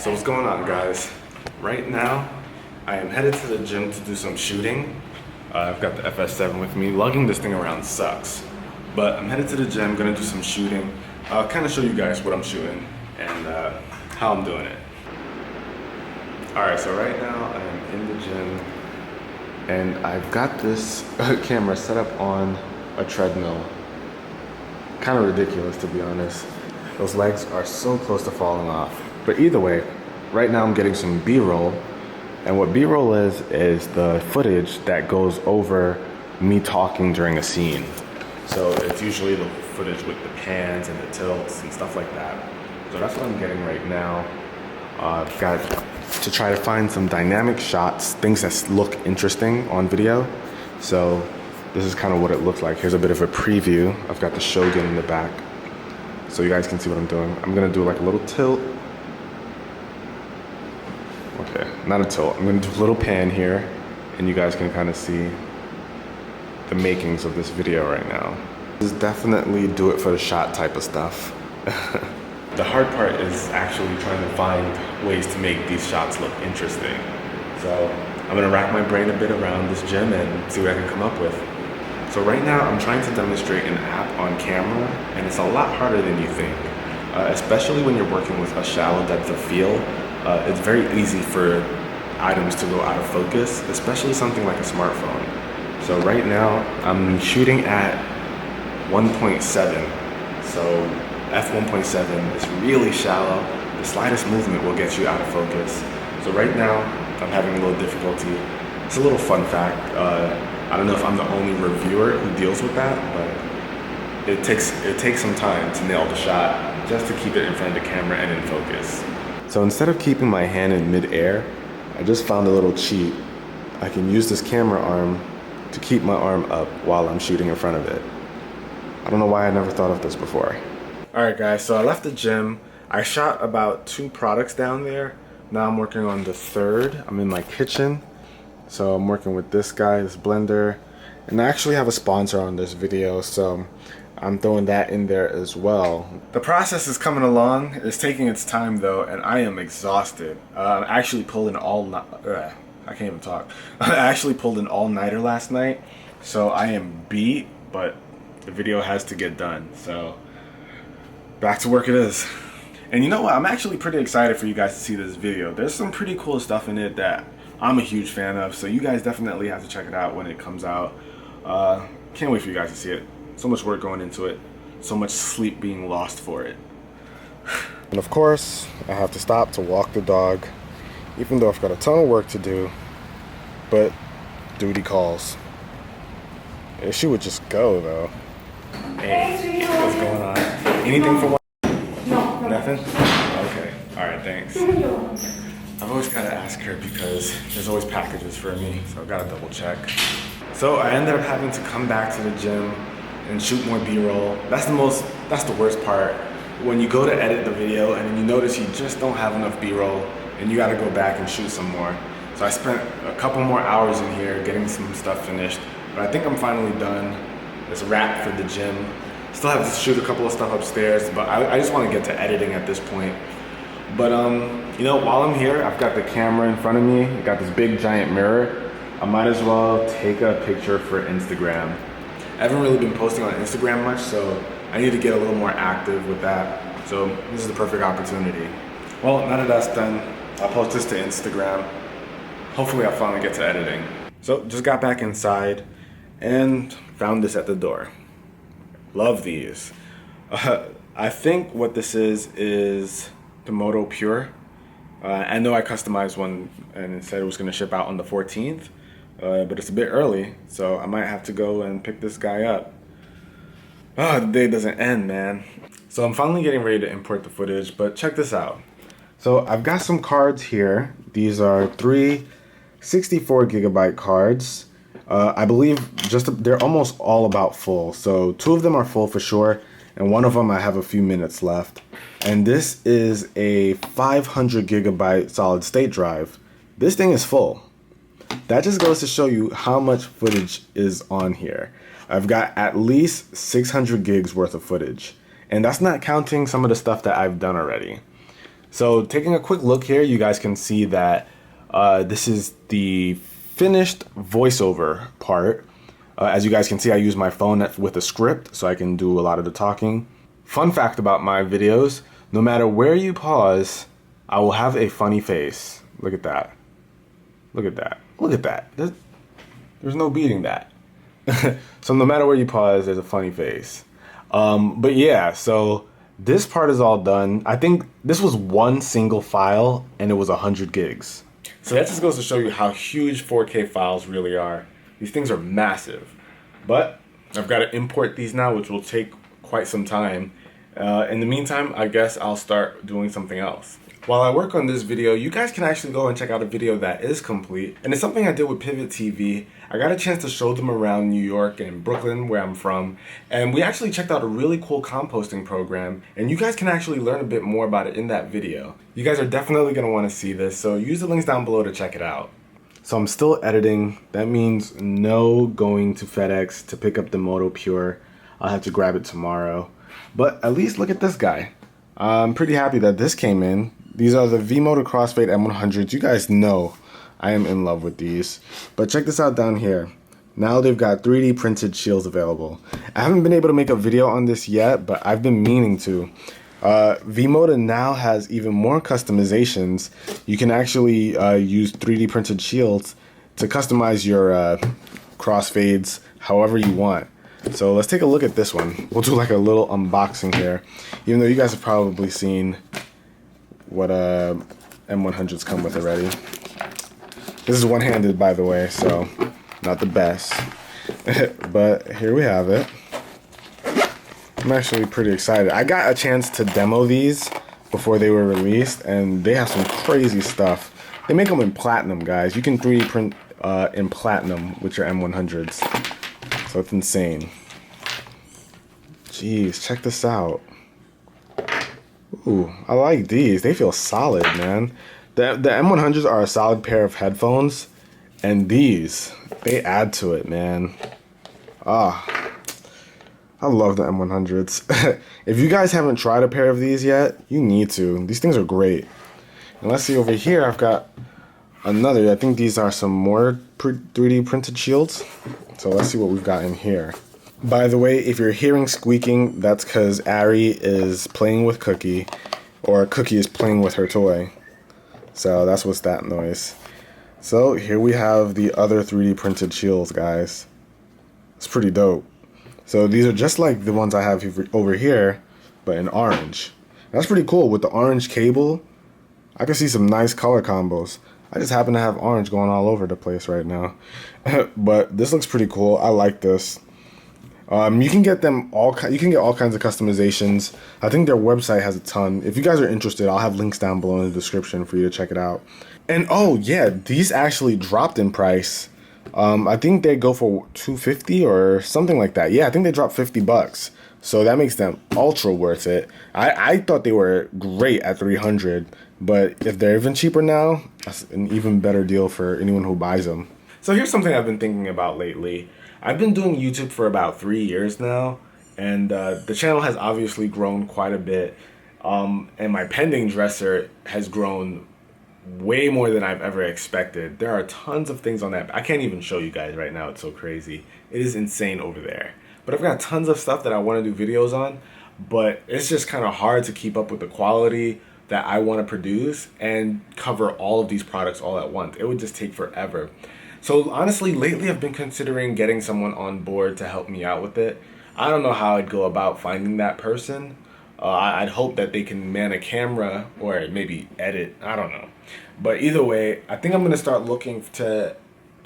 So what's going on, guys? Right now, I am headed to the gym to do some shooting. I've got the FS7 with me. Lugging this thing around sucks. But I'm headed to the gym, gonna do some shooting. I'll kind of show you guys what I'm shooting and how I'm doing it. Alright, so right now I am in the gym and I've got this camera set up on a treadmill. Kind of ridiculous, to be honest. Those legs are so close to falling off. But either way, right now I'm getting some B-roll. And what B-roll is the footage that goes over me talking during a scene. So it's usually the footage with the pans and the tilts and stuff like that. So that's what I'm getting right now. I've got to try to find some dynamic shots, things that look interesting on video. So this is kind of what it looks like. Here's a bit of a preview. I've got the Shogun in the back, so you guys can see what I'm doing. I'm gonna do like a little tilt. Okay, not a tilt. I'm gonna do a little pan here, and you guys can kind of see the makings of this video right now. This is definitely do it for the shot type of stuff. The hard part is actually trying to find ways to make these shots look interesting. So I'm gonna rack my brain a bit around this gym and see what I can come up with. So right now I'm trying to demonstrate an app on camera, and it's a lot harder than you think. Especially when you're working with a shallow depth of field. It's very easy for items to go out of focus, especially something like a smartphone. So right now I'm shooting at 1.7. So f1.7 is really shallow. The slightest movement will get you out of focus. So right now I'm having a little difficulty. It's a little fun fact. I don't know if I'm the only reviewer who deals with that, but it takes some time to nail the shot just to keep it in front of the camera and in focus. So instead of keeping my hand in mid-air, I just found a little cheat. I can use this camera arm to keep my arm up while I'm shooting in front of it. I don't know why I never thought of this before. All right, guys, so I left the gym. I shot about 2 products down there. Now I'm working on the third. I'm in my kitchen. So I'm working with this guy, this blender. And I actually have a sponsor on this video, so I'm throwing that in there as well. The process is coming along. It's taking its time though, and I am exhausted. I actually pulled an I can't even talk. I actually pulled an all-nighter last night, so I am beat, but the video has to get done. So back to work it is. And you know what? I'm actually pretty excited for you guys to see this video. There's some pretty cool stuff in it that I'm a huge fan of, so you guys definitely have to check it out when it comes out. Can't wait for you guys to see it. So much work going into it, so much sleep being lost for it. And of course, I have to stop to walk the dog, even though I've got a ton of work to do, but duty calls. If she would just go though. Hey, what's going on? Anything for one? No. Nothing? Okay, all right, thanks. I've always gotta ask her because there's always packages for me, so I've gotta double check. So I ended up having to come back to the gym and shoot more B-roll. That's the worst part. When you go to edit the video and then you notice you just don't have enough B-roll and you gotta go back and shoot some more. So I spent a couple more hours in here getting some stuff finished, but I think I'm finally done. It's a wrap for the gym. Still have to shoot a couple of stuff upstairs, but I just wanna get to editing at this point. But you know, while I'm here, I've got the camera in front of me. I got this big giant mirror. I might as well take a picture for Instagram. I haven't really been posting on Instagram much, so I need to get a little more active with that. So this is the perfect opportunity. Well, now that that's done, I'll post this to Instagram. Hopefully I'll finally get to editing. So just got back inside and found this at the door. Love these. I think what this is the Moto Pure. I know I customized one and it said it was gonna ship out on the 14th. But it's a bit early, so I might have to go and pick this guy up. Oh, the day doesn't end, man. So I'm finally getting ready to import the footage, but check this out. So I've got some cards here. These are 3 64 gigabyte cards. I believe they're almost all about full. So 2 of them are full for sure, and 1 of them I have a few minutes left. And this is a 500 gigabyte solid state drive. This thing is full. That just goes to show you how much footage is on here. I've got at least 600 gigs worth of footage. And that's not counting some of the stuff that I've done already. So taking a quick look here, you guys can see that this is the finished voiceover part. As you guys can see, I use my phone with a script so I can do a lot of the talking. Fun fact about my videos, no matter where you pause, I will have a funny face. Look at that. Look at that. Look at that. There's no beating that. So no matter where you pause, there's a funny face. But yeah, so this part is all done. I think this was one single file and it was 100 gigs. So that just goes to show you how huge 4K files really are. These things are massive. But I've got to import these now, which will take quite some time. In the meantime, I guess I'll start doing something else. While I work on this video, you guys can actually go and check out a video that is complete. And it's something I did with Pivot TV. I got a chance to show them around New York and Brooklyn, where I'm from. And we actually checked out a really cool composting program. And you guys can actually learn a bit more about it in that video. You guys are definitely going to want to see this, so use the links down below to check it out. So I'm still editing. That means no going to FedEx to pick up the Moto Pure. I'll have to grab it tomorrow. But at least look at this guy. I'm pretty happy that this came in. These are the v-moda Crossfade M100s. You guys know I am in love with these. But check this out down here. Now they've got 3D printed shields available. I haven't been able to make a video on this yet, but I've been meaning to. v-moda now has even more customizations. You can actually use 3D printed shields to customize your crossfades however you want. So let's take a look at this one. We'll do like a little unboxing here, even though you guys have probably seen what M100s come with already. This is one-handed, by the way, so not the best. But here we have it. I'm actually pretty excited. I got a chance to demo these before they were released, and they have some crazy stuff. They make them in platinum, guys. You can 3D print in platinum with your M100s. So it's insane. Jeez, check this out. Ooh, I like these. They feel solid, man. The M100s are a solid pair of headphones, and these, they add to it, man. I love the M100s. If you guys haven't tried a pair of these yet, you need to. These things are great. And let's see over here, I've got another. I think these are some more 3D printed shields. So let's see what we've got in here. By the way, if you're hearing squeaking, that's because Ari is playing with Cookie, or Cookie is playing with her toy. So that's what's that noise. So here we have the other 3D printed shields, guys. It's pretty dope. So these are just like the ones I have over here, but in orange. That's pretty cool. With the orange cable, I can see some nice color combos. I just happen to have orange going all over the place right now. But this looks pretty cool. I like this. You can get them you can get all kinds of customizations. I think their website has a ton. If you guys are interested, I'll have links down below in the description for you to check it out. And oh yeah, these actually dropped in price. I think they go for $250 or something like that. Yeah, I think they dropped $50. So that makes them ultra worth it. I thought they were great at $300, but if they're even cheaper now, that's an even better deal for anyone who buys them. So here's something I've been thinking about lately. I've been doing YouTube for about 3 years now, and the channel has obviously grown quite a bit. And my pending dresser has grown way more than I've ever expected. There are tons of things on that. I can't even show you guys right now. It's so crazy. It is insane over there. But I've got tons of stuff that I want to do videos on, but it's just kind of hard to keep up with the quality that I want to produce and cover all of these products all at once. It would just take forever. So honestly, lately I've been considering getting someone on board to help me out with it. I don't know how I'd go about finding that person. I'd hope that they can man a camera or maybe edit. I don't know. But either way, I think I'm going to start looking to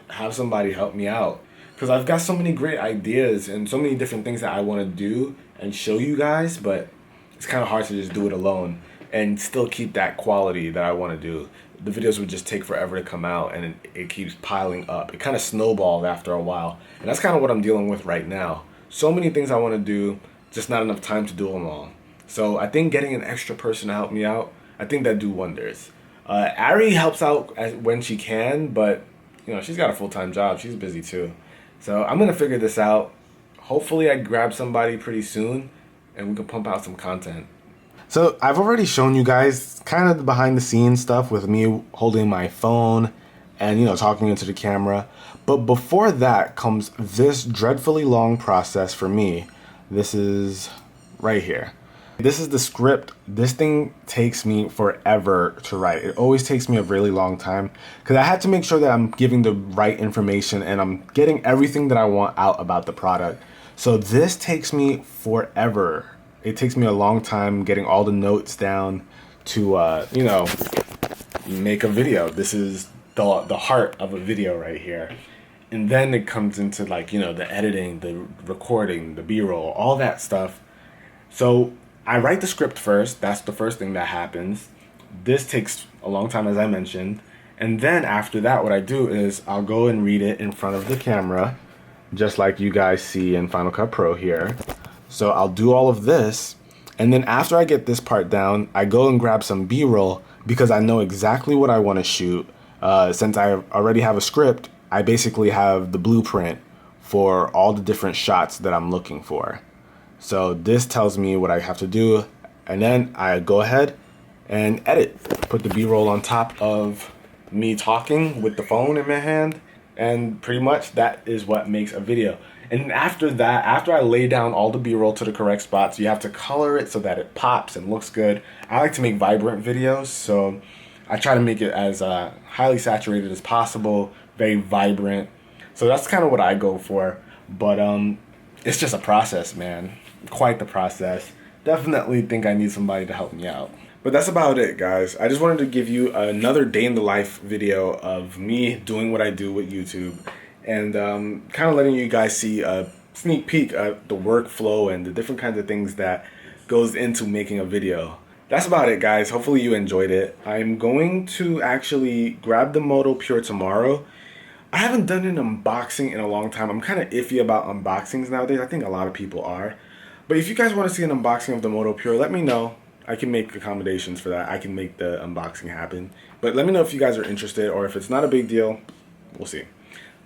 have somebody help me out. Because I've got so many great ideas and so many different things that I want to do and show you guys. But it's kind of hard to just do it alone and still keep that quality that I want to do. The videos would just take forever to come out, and it keeps piling up. It kind of snowballed after a while. And that's kind of what I'm dealing with right now. So many things I want to do, just not enough time to do them all. So I think getting an extra person to help me out, I think that'd do wonders. Ari helps out when she can, but you know, she's got a full-time job. She's busy too. So I'm going to figure this out. Hopefully I grab somebody pretty soon and we can pump out some content. So I've already shown you guys kind of the behind the scenes stuff with me holding my phone and, you know, talking into the camera. But before that comes this dreadfully long process for me. This is right here. This is the script. This thing takes me forever to write. It always takes me a really long time because I had to make sure that I'm giving the right information and I'm getting everything that I want out about the product. So this takes me forever. It takes me a long time getting all the notes down to, you know, make a video. This is the heart of a video right here. And then it comes into, like, you know, the editing, the recording, the B-roll, all that stuff. So I write the script first. That's the first thing that happens. This takes a long time, as I mentioned. And then after that, what I do is I'll go and read it in front of the camera, just like you guys see in Final Cut Pro here. So I'll do all of this. And then after I get this part down, I go and grab some B-roll because I know exactly what I want to shoot. Since I already have a script, I basically have the blueprint for all the different shots that I'm looking for. So this tells me what I have to do, and then I go ahead and edit. Put the B-roll on top of me talking with the phone in my hand, and pretty much that is what makes a video. And after that, after I lay down all the B-roll to the correct spots, you have to color it so that it pops and looks good. I like to make vibrant videos, so I try to make it as highly saturated as possible, very vibrant. So that's kind of what I go for. But it's just a process, man. Quite the process. Definitely think I need somebody to help me out. But that's about it, guys. I just wanted to give you another day in the life video of me doing what I do with YouTube, and kind of letting you guys see a sneak peek at the workflow and the different kinds of things that goes into making a video. That's about it, guys. Hopefully you enjoyed it. I'm going to actually grab the Moto Pure tomorrow. I haven't done an unboxing in a long time. I'm kind of iffy about unboxings nowadays. I think a lot of people are. But if you guys want to see an unboxing of the Moto Pure, let me know. I can make accommodations for that. I can make the unboxing happen. But let me know if you guys are interested, or if it's not a big deal. We'll see.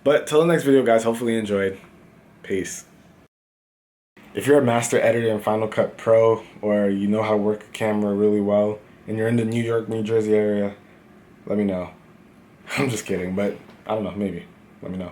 But till the next video, guys, hopefully you enjoyed. Peace. If you're a master editor in Final Cut Pro, or you know how to work a camera really well, and you're in the New York, New Jersey area, let me know. I'm just kidding, but I don't know, maybe. Let me know.